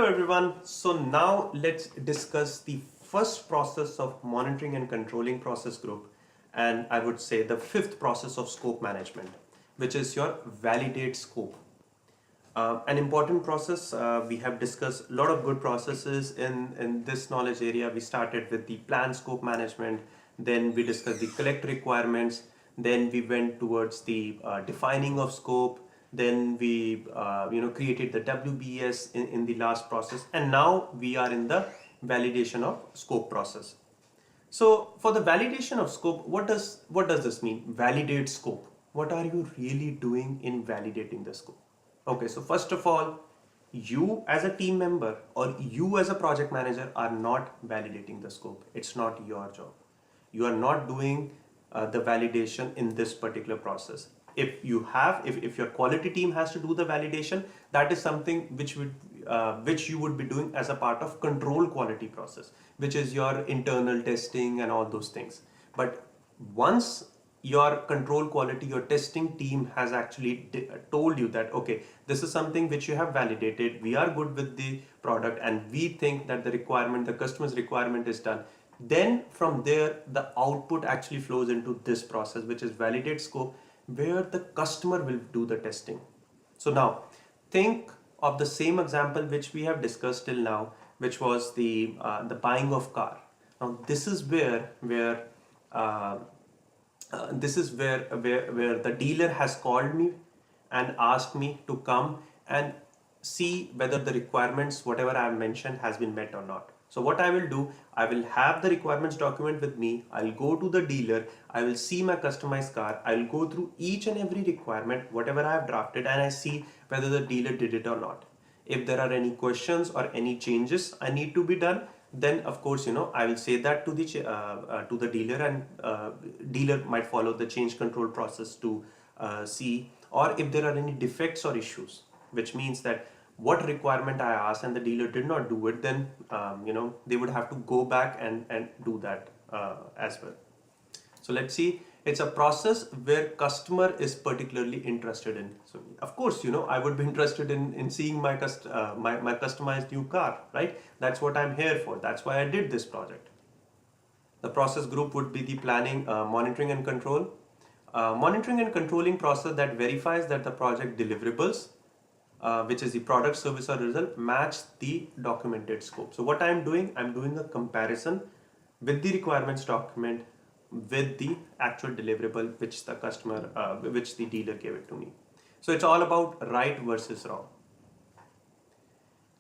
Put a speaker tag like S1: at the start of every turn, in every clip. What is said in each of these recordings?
S1: Hello everyone. So now let's discuss the first process of monitoring and controlling process group, and I would say the fifth process of scope management, which is your validate scope. An important process. We have discussed a lot of good processes in this knowledge area. We started with the plan scope management, then we discussed the collect requirements, then we went towards the defining of scope, then we created the WBS in the last process, and now we are in the validation of scope process. So for the validation of scope, what does this mean? Validate scope. What are you really doing in validating the scope? Okay, so first of all, you as a team member or you as a project manager are not validating the scope. It's not your job. You are not doing the validation in this particular process. If your quality team has to do the validation, that is something which you would be doing as a part of control quality process, which is your internal testing and all those things. But once your control quality, your testing team has actually told you that, okay, this is something which you have validated, we are good with the product, and we think that the customer's requirement is done, then from there the output actually flows into this process, which is validate scope, where the customer will do the testing. So now think of the same example which we have discussed till now, which was the buying of car. Now this is uh, where the dealer has called me and asked me to come and see whether the requirements, whatever I have mentioned, has been met or not. So what I will do, I will have the requirements document with me. I'll go to the dealer. I will see my customized car. I'll go through each and every requirement, whatever I have drafted, and I see whether the dealer did it or not. If there are any questions or any changes I need to be done, then of course I will say that to the dealer, and dealer might follow the change control process to see, or if there are any defects or issues, which means that what requirement I asked and the dealer did not do it, then they would have to go back and do that as well. So let's see, it's a process where customer is particularly interested in. So of course, I would be interested in seeing my customized new car, right? That's what I'm here for. That's why I did this project. The process group would be the planning, monitoring and control. Monitoring and controlling process that verifies that the project deliverables, which is the product, service or result, match the documented scope. So what I'm doing a comparison with the requirements document with the actual deliverable which which the dealer gave it to me. So it's all about right versus wrong.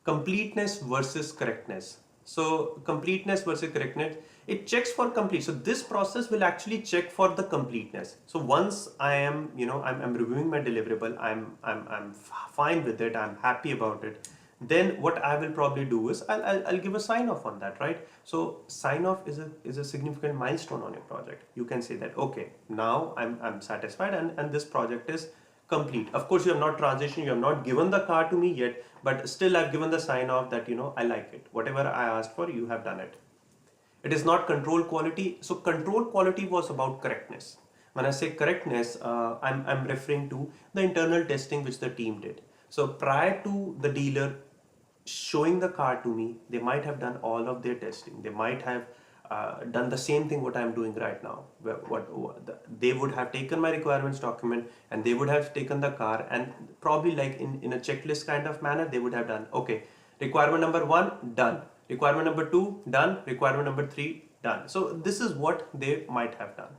S1: Completeness versus correctness. So completeness versus correctness, it checks for complete. So this process will actually check for the completeness. So once I am, I'm reviewing my deliverable, I'm fine with it, I'm happy about it, then what I will probably do is I'll give a sign off on that, right? So sign off is a significant milestone on your project. You can say that, okay, now I'm satisfied and this project is complete. Of course, you have not transitioned, you have not given the car to me yet, but still I've given the sign off that I like it. Whatever I asked for, you have done it. It is not control quality. So control quality was about correctness. When I say correctness, I'm referring to the internal testing which the team did. So prior to the dealer showing the car to me, they might have done all of their testing. They might have done the same thing what I'm doing right now. They would have taken my requirements document and they would have taken the car, and probably like in a checklist kind of manner, they would have done, okay, requirement number 1 done, requirement number 2 done, requirement number 3 done. So this is what they might have done.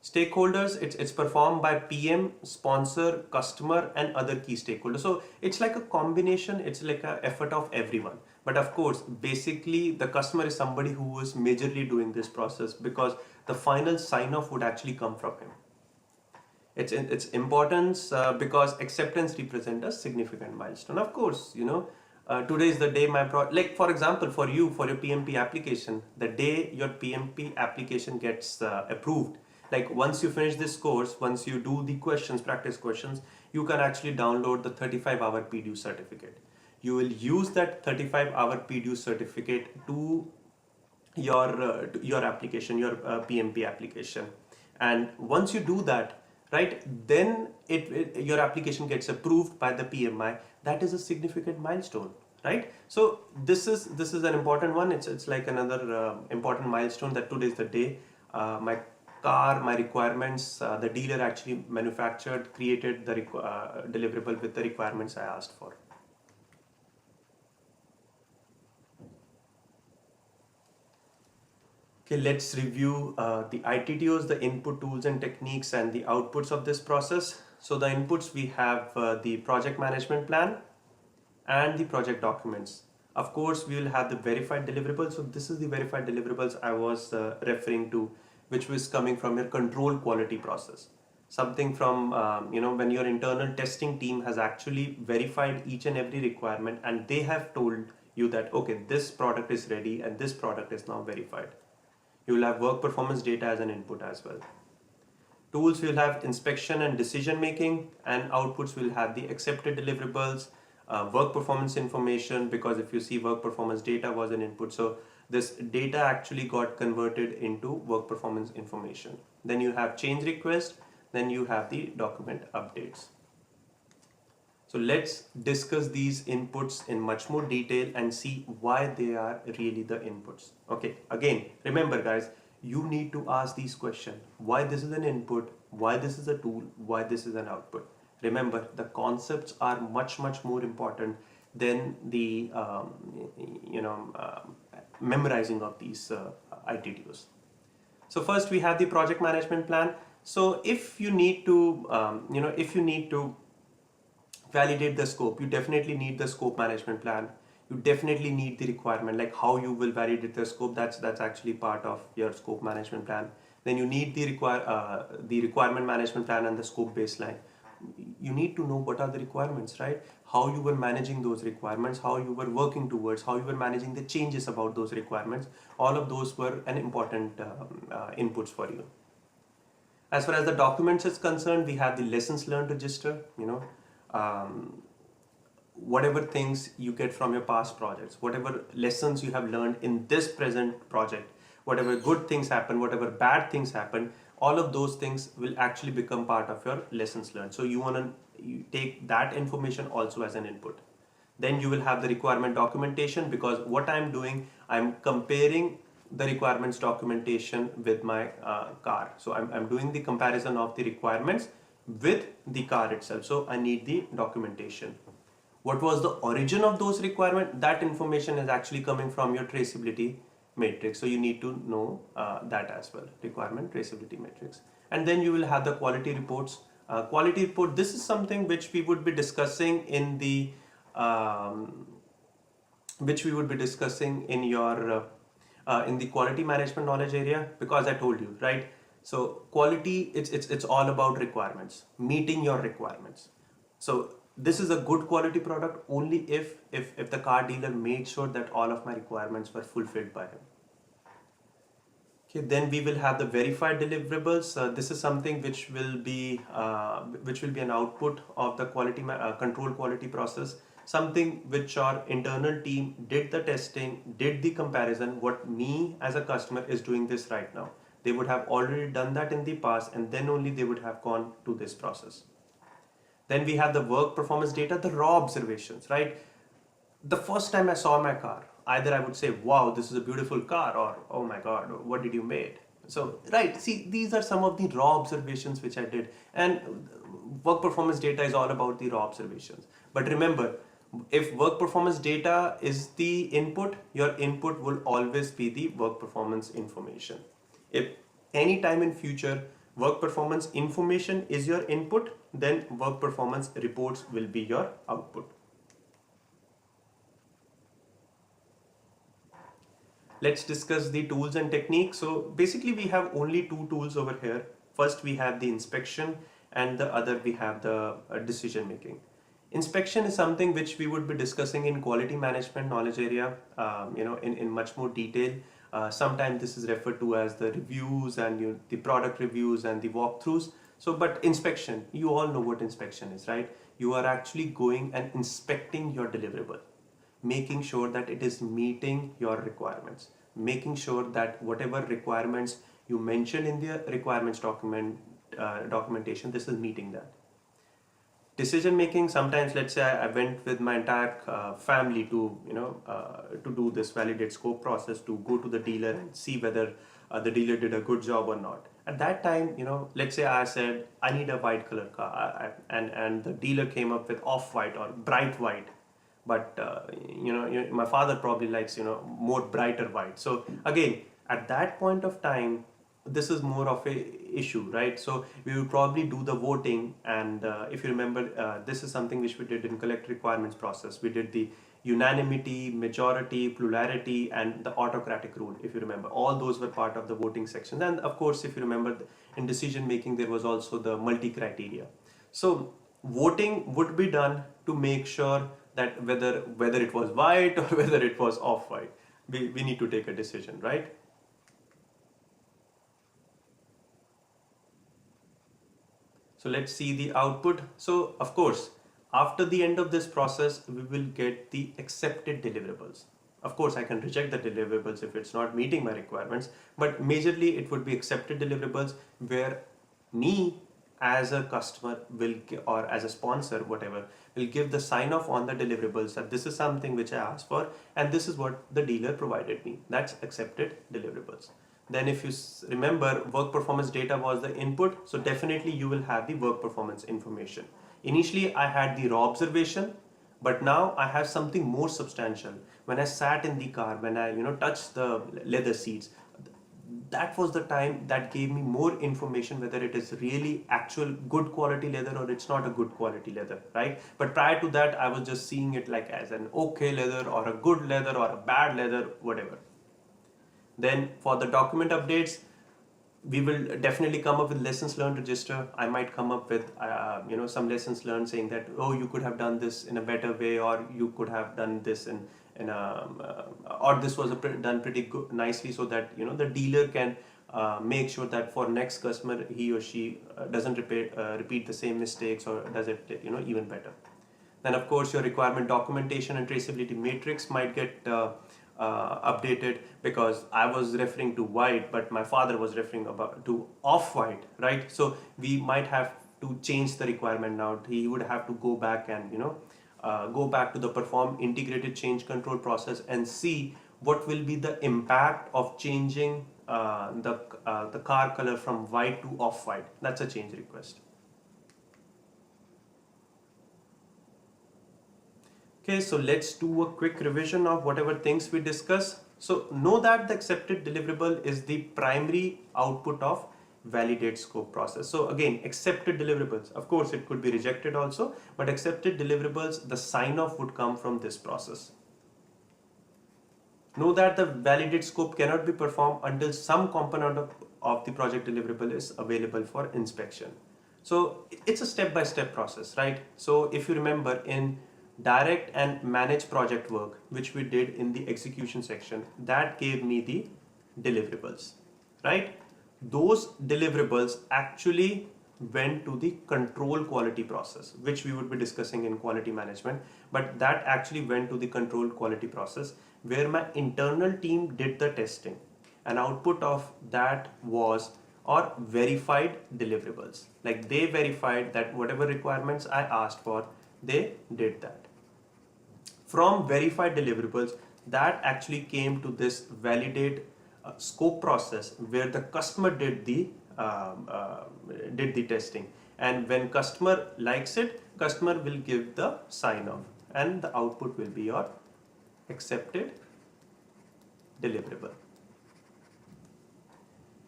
S1: Stakeholders, it's performed by PM, sponsor, customer, and other key stakeholders. So it's like a combination, it's like an effort of everyone. But of course, basically the customer is somebody who is majorly doing this process, because the final sign off would actually come from him. Its importance, because acceptance represents a significant milestone. Of course, today is the day like for example, for your PMP application, the day your PMP application gets approved, like once you finish this course, once you do the practice questions, you can actually download the 35-hour PDU certificate. You will use that 35-hour PDU certificate to your application, your PMP application. And once you do that, right, then your application gets approved by the PMI. That is a significant milestone, right? So this is an important one. It's like another important milestone, that today is the day my car, my requirements, the dealer actually manufactured, created the deliverable with the requirements I asked for. Okay, let's review the ITTOs, the input tools and techniques, and the outputs of this process. So the inputs, we have the project management plan and the project documents. Of course, we will have the verified deliverables. So this is the verified deliverables I was referring to, which was coming from your control quality process. Something from, when your internal testing team has actually verified each and every requirement, and they have told you that, okay, this product is ready and this product is now verified. You will have work performance data as an input as well. Tools will have inspection and decision making, and outputs will have the accepted deliverables, work performance information, because if you see, work performance data was an input. So this data actually got converted into work performance information. Then you have change request, then you have the document updates. So let's discuss these inputs in much more detail and see why they are really the inputs. Okay, again, remember guys, you need to ask these questions. Why this is an input, why this is a tool, why this is an output. Remember, the concepts are much more important than the memorizing of these ITTOs. So first we have the project management plan. So if you need to, validate the scope, you definitely need the scope management plan. You definitely need the requirement, like how you will validate the scope. That's actually part of your scope management plan. Then you need the requirement management plan and the scope baseline. You need to know what are the requirements, right? How you were managing those requirements, how you were working towards, how you were managing the changes about those requirements. All of those were an important inputs for you. As far as the documents is concerned, we have the lessons learned register, whatever things you get from your past projects, whatever lessons you have learned in this present project, whatever good things happen, whatever bad things happen, all of those things will actually become part of your lessons learned. So you want to take that information also as an input. Then you will have the requirement documentation, because what I'm doing, I'm comparing the requirements documentation with my car. So I'm doing the comparison of the requirements with the car itself. So I need the documentation. What was the origin of those requirements? That information is actually coming from your traceability matrix. So you need to know that as well, requirement traceability matrix. And then you will have the quality reports. Quality report, this is something which we would be discussing in the in the quality management knowledge area, because I told you, right? So quality, it's all about requirements, meeting your requirements. So this is a good quality product only if the car dealer made sure that all of my requirements were fulfilled by him. Okay, then we will have the verified deliverables. This is something which will be an output of the control quality process. Something which our internal team did the testing, did the comparison. What me as a customer is doing this right now. They would have already done that in the past, and then only they would have gone to this process. Then we have the work performance data, the raw observations, right? The first time I saw my car, either I would say, wow, this is a beautiful car, or oh my God, what did you made? So, right, see, these are some of the raw observations which I did. And work performance data is all about the raw observations. But remember, if work performance data is the input, your input will always be the work performance information. If any time in future work performance information is your input, then work performance reports will be your output. Let's discuss the tools and techniques. So basically we have only two tools over here. First we have the inspection, and the other we have the decision making. Inspection is something which we would be discussing in quality management knowledge area, in much more detail. Sometimes this is referred to as the reviews and the product reviews and the walkthroughs. So, but inspection, you all know what inspection is, right? You are actually going and inspecting your deliverable, making sure that it is meeting your requirements, making sure that whatever requirements you mentioned in the requirements documentation, this is meeting that. Decision making, sometimes let's say I went with my entire family to to do this validate scope process, to go to the dealer and see whether the dealer did a good job or not. At that time, let's say I said I need a white color car, and the dealer came up with off white or bright white, but my father probably likes more brighter white. So again, at that point of time, this is more of a issue, right? So we will probably do the voting, and if you remember, this is something which we did in collect requirements process. We did the unanimity, majority, plurality, and the autocratic rule. If you remember, all those were part of the voting section. And of course, if you remember, in decision making there was also the multi criteria. So voting would be done to make sure that whether it was white or whether it was off white, we need to take a decision, right? So let's see the output. So of course, after the end of this process, we will get the accepted deliverables. Of course, I can reject the deliverables if it's not meeting my requirements, but majorly it would be accepted deliverables where me as a customer or as a sponsor, whatever, will give the sign off on the deliverables that this is something which I asked for and this is what the dealer provided me. That's accepted deliverables. Then if you remember, work performance data was the input, so definitely you will have the work performance information. Initially I had the raw observation, but now I have something more substantial. When I sat in the car, when I touched the leather seats, that was the time that gave me more information whether it is really actual good quality leather or it's not a good quality leather, right? But prior to that, I was just seeing it like as an okay leather or a good leather or a bad leather, whatever. Then for the document updates, we will definitely come up with lessons learned register. I might come up with some lessons learned saying that, oh, you could have done this in a better way, or you could have done this in a or this was done pretty good nicely, so that the dealer can make sure that for next customer he or she doesn't repeat the same mistakes or does it even better. Then of course your requirement documentation and traceability matrix might get updated, because I was referring to white, but my father was referring to off-white, right? So we might have to change the requirement now. He would have to go back and go back to the perform integrated change control process and see what will be the impact of changing the car color from white to off-white. That's a change request. Okay, so let's do a quick revision of whatever things we discussed. So know that the accepted deliverable is the primary output of validate scope process. So again, accepted deliverables, of course it could be rejected also, but accepted deliverables, the sign off would come from this process. Know that the validate scope cannot be performed until some component of the project deliverable is available for inspection. So it's a step-by-step process, right? So if you remember, in direct and manage project work, which we did in the execution section, that gave me the deliverables, right? Those deliverables actually went to the control quality process, which we would be discussing in quality management, but that actually went to the control quality process where my internal team did the testing, and output of that was or verified deliverables. Like they verified that whatever requirements I asked for, they did that. From verified deliverables, that actually came to this validate scope process where the customer did the testing, and when customer likes it, customer will give the sign off, and the output will be your accepted deliverable.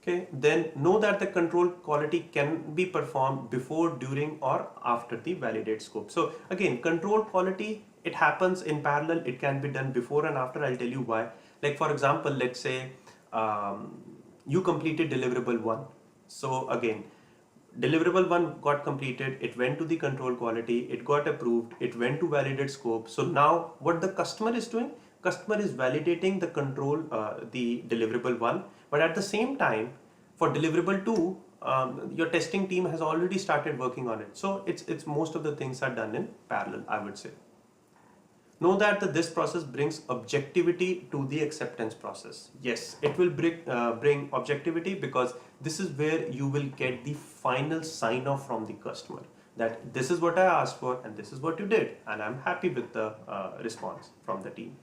S1: Okay, then know that the control quality can be performed before, during, or after the validate scope. So again, control quality, it happens in parallel. It can be done before and after. I'll tell you why. Like for example, let's say you completed deliverable 1. So again, deliverable 1 got completed, it went to the control quality, it got approved, it went to validate scope. So now what the customer is doing, customer is validating the control, the deliverable 1, but at the same time for deliverable 2, your testing team has already started working on it. So it's most of the things are done in parallel, I would say. Know that this process brings objectivity to the acceptance process. Yes, it will bring objectivity, because this is where you will get the final sign off from the customer that this is what I asked for and this is what you did, and I'm happy with the response from the team.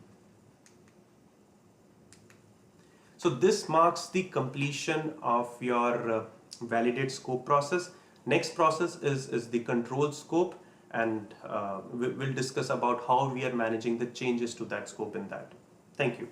S1: So this marks the completion of your validate scope process. Next process is the control scope, and we'll discuss about how we are managing the changes to that scope in that. Thank you.